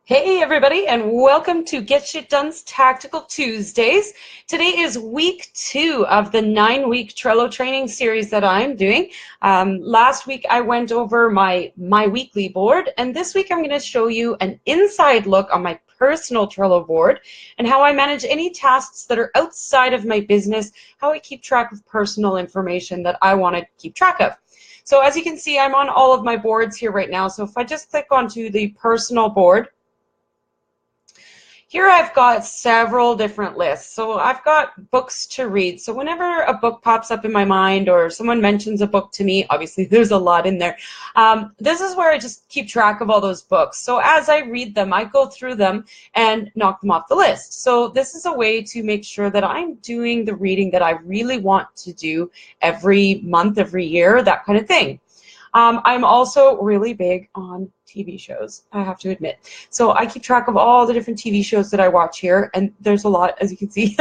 Hey everybody, and welcome to Get Shit Done's Tactical Tuesdays. Today is week 2 of the 9-week Trello training series that I'm doing. Last week I went over my weekly board, and this week I'm going to show you an inside look on my personal Trello board and how I manage any tasks that are outside of my business, how I keep track of personal information that I want to keep track of. So as you can see, I'm on all of my boards here right now. So if I just click onto the personal board, here I've got several different lists. So I've got books to read. So whenever a book pops up in my mind or someone mentions a book to me, obviously there's a lot in there, this is where I just keep track of all those books. So as I read them, I go through them and knock them off the list. So this is a way to make sure that I'm doing the reading that I really want to do every month, every year, that kind of thing. I'm also really big on TV shows, I have to admit. So I keep track of all the different TV shows that I watch here, and there's a lot, as you can see.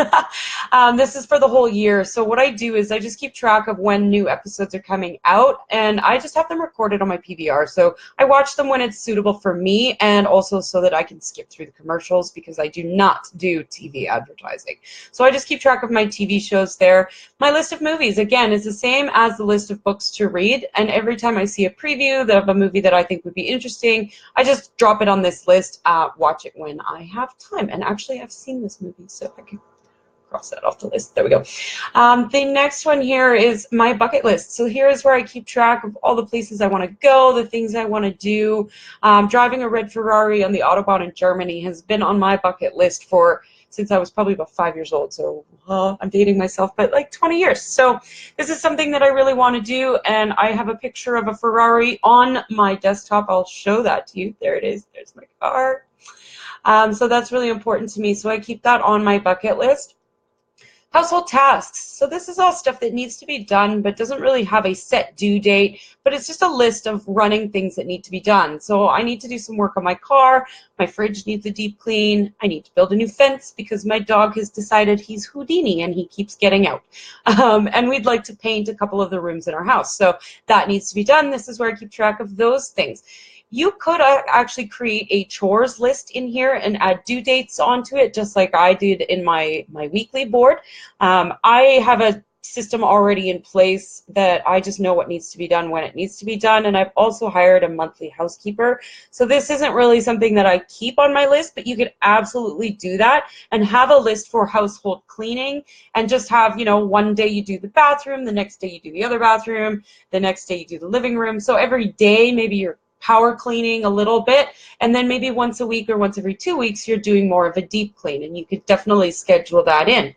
This is for the whole year. So what I do is I just keep track of when new episodes are coming out, and I just have them recorded on my PVR. So I watch them when it's suitable for me, and also so that I can skip through the commercials, because I do not do TV advertising. So I just keep track of my TV shows there. My list of movies, again, is the same as the list of books to read, and every time I see a preview of a movie that I think would be interesting, I just drop it on this list, watch it when I have time. And actually, I've seen this movie, so I can cross that off the list. There we go. The next one here is my bucket list. So here is where I keep track of all the places I want to go, the things I want to do. Driving a red Ferrari on the Autobahn in Germany has been on my bucket list since I was probably about 5 years old. So I'm dating myself, but like 20 years. So this is something that I really want to do, and I have a picture of a Ferrari on my desktop. I'll show that to you. There it is. There's my car. So that's really important to me. So I keep that on my bucket list. Household tasks. So this is all stuff that needs to be done but doesn't really have a set due date, but it's just a list of running things that need to be done. So I need to do some work on my car, my fridge needs a deep clean, I need to build a new fence because my dog has decided he's Houdini and he keeps getting out. And we'd like to paint a couple of the rooms in our house. So that needs to be done. This is where I keep track of those things. You could actually create a chores list in here and add due dates onto it, just like I did in my weekly board. I have a system already in place that I just know what needs to be done when it needs to be done, and I've also hired a monthly housekeeper. So this isn't really something that I keep on my list, but you could absolutely do that and have a list for household cleaning and just have, one day you do the bathroom, the next day you do the other bathroom, the next day you do the living room. So every day maybe you're power cleaning a little bit, and then maybe once a week or once every 2 weeks you're doing more of a deep clean, and you could definitely schedule that in.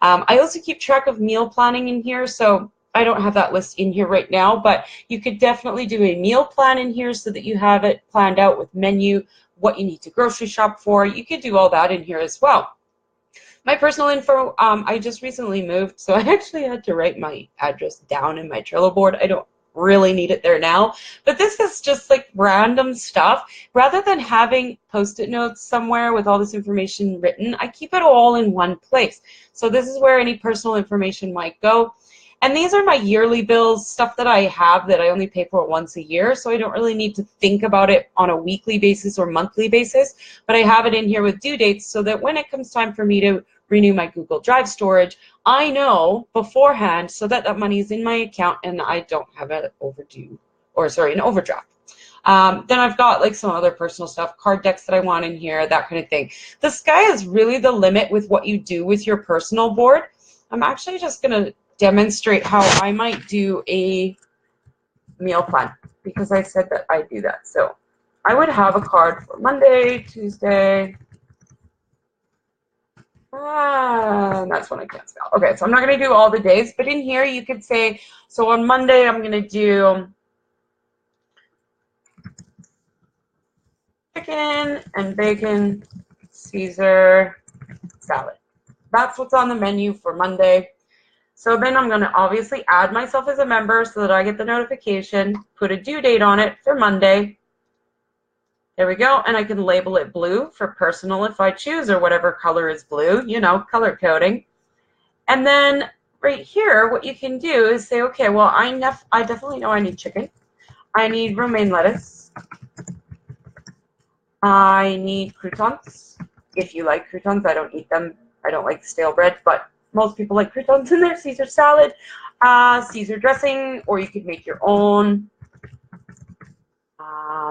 I also keep track of meal planning in here, so I don't have that list in here right now, but you could definitely do a meal plan in here so that you have it planned out with menu, what you need to grocery shop for. You could do all that in here as well. My personal info, I just recently moved, so I actually had to write my address down in my Trello board. I don't really need it there now, but this is just like random stuff. Rather than having post-it notes somewhere with all this information written, I keep it all in one place. So this is where any personal information might go. And these are my yearly bills, stuff that I have that I only pay for once a year, so I don't really need to think about it on a weekly basis or monthly basis, but I have it in here with due dates so that when it comes time for me to renew my Google Drive storage, I know beforehand so that that money is in my account and I don't have an an overdraft. Then I've got like some other personal stuff, card decks that I want in here, that kind of thing. The sky is really the limit with what you do with your personal board. I'm actually just going to demonstrate how I might do a meal plan because I said that I do that. So I would have a card for Monday, Tuesday, and that's when I can't spell. Okay, so I'm not going to do all the days, but in here you could say, so on Monday I'm going to do chicken and bacon Caesar salad. That's what's on the menu for Monday. So then I'm going to obviously add myself as a member so that I get the notification, put a due date on it for Monday. There we go, and I can label it blue for personal if I choose, or whatever color is blue, color coding. And then right here, what you can do is say, okay, well, I definitely know I need chicken. I need romaine lettuce. I need croutons. If you like croutons, I don't eat them. I don't like stale bread, but most people like croutons in their Caesar salad. Caesar dressing, or you could make your own.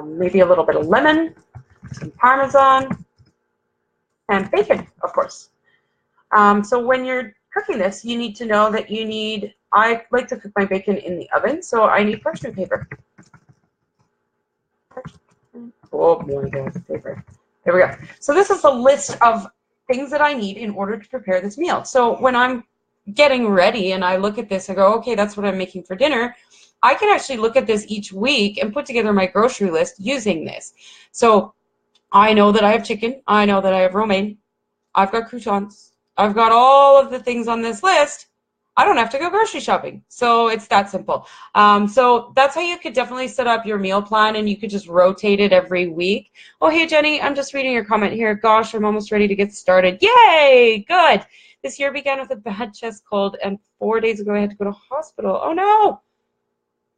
Maybe a little bit of lemon, some Parmesan, and bacon, of course. So when you're cooking this, you need to know that you need, I like to cook my bacon in the oven, so I need parchment paper. Oh my God, paper. There we go. So this is a list of things that I need in order to prepare this meal. So when I'm getting ready and I look at this, I go, okay, that's what I'm making for dinner. I can actually look at this each week and put together my grocery list using this. So I know that I have chicken. I know that I have romaine. I've got croutons. I've got all of the things on this list. I don't have to go grocery shopping. So it's that simple. So that's how you could definitely set up your meal plan, and you could just rotate it every week. Oh, hey, Jenny, I'm just reading your comment here. Gosh, I'm almost ready to get started. Yay, good. This year began with a bad chest cold, and 4 days ago I had to go to hospital. Oh, no.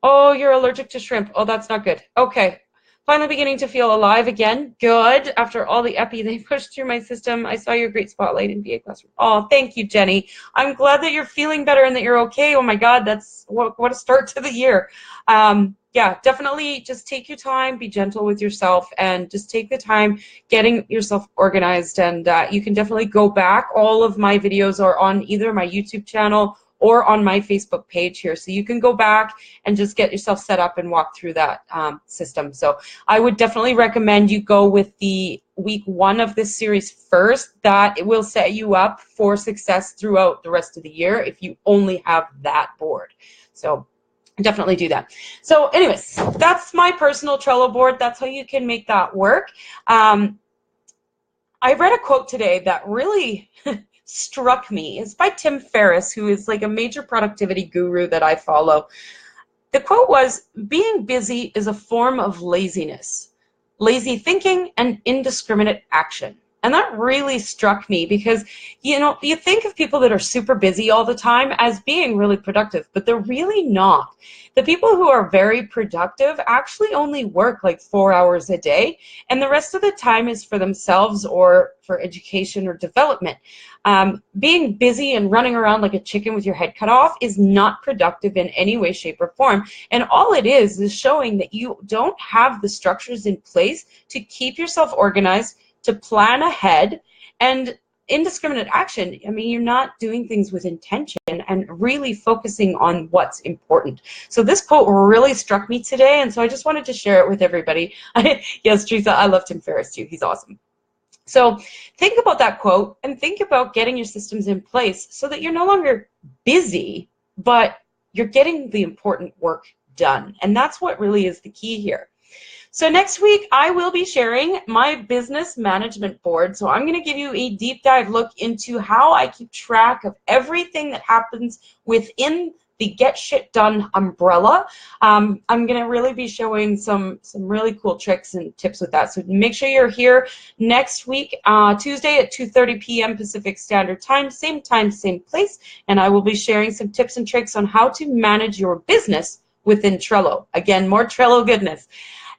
Oh, you're allergic to shrimp. Oh, that's not good. Okay. Finally beginning to feel alive again. Good. After all the epi they pushed through my system, I saw your great spotlight in VA classroom. Oh, thank you, Jenny. I'm glad that you're feeling better and that you're okay. Oh my God, that's what a start to the year. Yeah, definitely just take your time, be gentle with yourself, and just take the time getting yourself organized. And you can definitely go back. All of my videos are on either my YouTube channel or on my Facebook page here. So you can go back and just get yourself set up and walk through that system. So I would definitely recommend you go with the week 1 of this series first. That it will set you up for success throughout the rest of the year if you only have that board. So definitely do that. So anyways, that's my personal Trello board. That's how you can make that work. I read a quote today that really struck me. It's by Tim Ferriss, who is like a major productivity guru that I follow. The quote was, "Being busy is a form of laziness, lazy thinking and indiscriminate action." And that really struck me because, you know, you think of people that are super busy all the time as being really productive, but they're really not. The people who are very productive actually only work like 4 hours a day, and the rest of the time is for themselves or for education or development. Being busy and running around like a chicken with your head cut off is not productive in any way, shape, or form. And all it is showing that you don't have the structures in place to keep yourself organized, to plan ahead, and indiscriminate action. I mean, you're not doing things with intention and really focusing on what's important. So this quote really struck me today, and so I just wanted to share it with everybody. Yes, Teresa, I love Tim Ferriss too. He's awesome. So think about that quote and think about getting your systems in place so that you're no longer busy, but you're getting the important work done. And that's what really is the key here. So next week, I will be sharing my business management board. So I'm going to give you a deep dive look into how I keep track of everything that happens within the Get Shit Done umbrella. I'm going to really be showing some really cool tricks and tips with that. So make sure you're here next week, Tuesday at 2:30 p.m. Pacific Standard Time, same place. And I will be sharing some tips and tricks on how to manage your business within Trello. Again, more Trello goodness.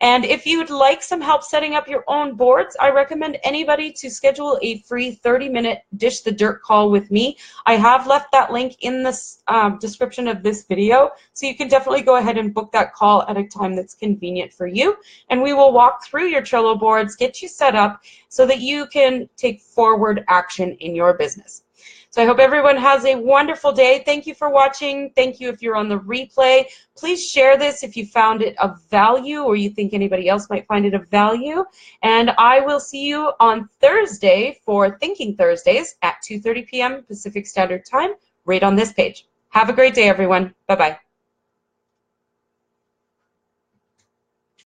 And if you'd like some help setting up your own boards, I recommend anybody to schedule a free 30-minute Dish the Dirt call with me. I have left that link in the description of this video, so you can definitely go ahead and book that call at a time that's convenient for you. And we will walk through your Trello boards, get you set up so that you can take forward action in your business. So I hope everyone has a wonderful day. Thank you for watching. Thank you if you're on the replay. Please share this if you found it of value or you think anybody else might find it of value. And I will see you on Thursday for Thinking Thursdays at 2:30 p.m. Pacific Standard Time, right on this page. Have a great day, everyone. Bye-bye.